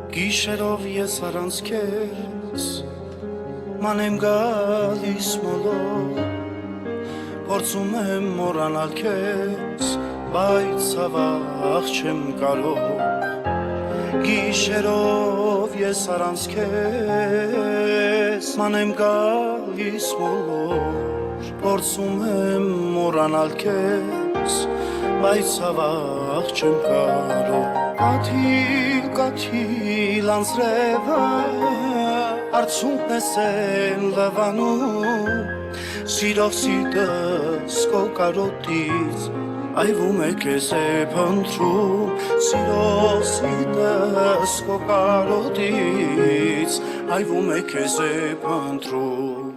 Գիշերով ես առանց քեզ մանեմ գալիս մոլով Փորձում եմ մոռանալ քեզ բայց հավախ չեմ կարող Գիշերով ես առանց քեզ մանեմ գալիս մոլով Փորձում եմ մոռանալ քեզ բայց հավախ չեմ կարող Կաթիլ անձրևը արցունքն ես են լավանում Սիրող սիտս քո կարոտից այվում է քեզ է փնտրում Սիրող սիտս քո կարոտից այվում է քեզ է փնտրում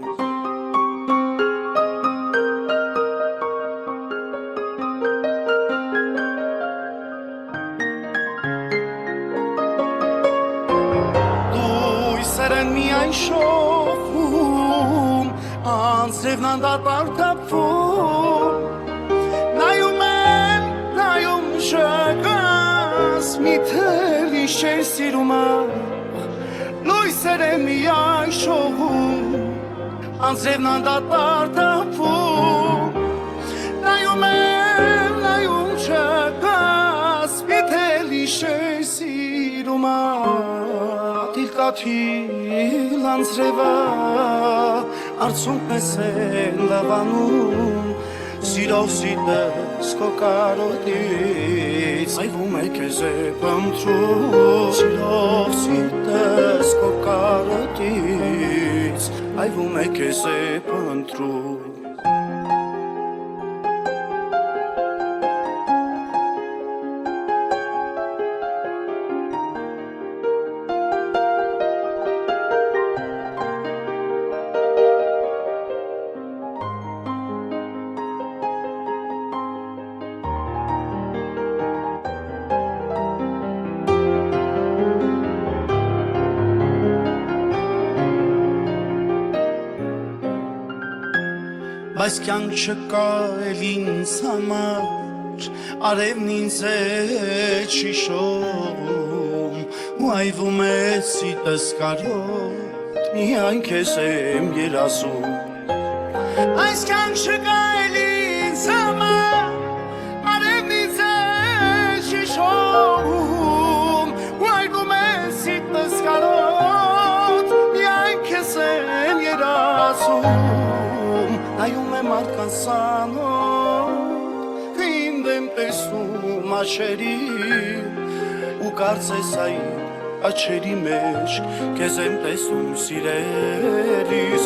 Սերեն միայն շողում, անձրևն անդադար թափվում նայում չկաս, միթեր ինչ չեր սիրում Լույսեր են միայն շողում, անձրևն անդադար թափվում նայում չկաս, միթեր ինչ չեր սիրում Կաթիլ անձրևը արցունքն ես են լավանում Սիրող սիտս քո կարոտից այվում է քեզ է փնտրում Սիրող սիտս քո կարոտից այվում է քեզ է փնտրում Բայց կյանք չկա էլ ինձ համար Արևն ինձ է շիշում Ու այվում է սիտս կարոտ Միայն քեզ եմ երազում Այս կյանք չկա էլ ինձ համար Արևն ինձ է շիշում Ու այվում է սիտս կարոտ Միայն քեզ եմ երազում Նայում եմ մարդկանց սանոտ Ինձ եմ տեսնում աչերի Ու կարծես այդ աչերի մեջ Քեզ եմ տեսնում սիրելիս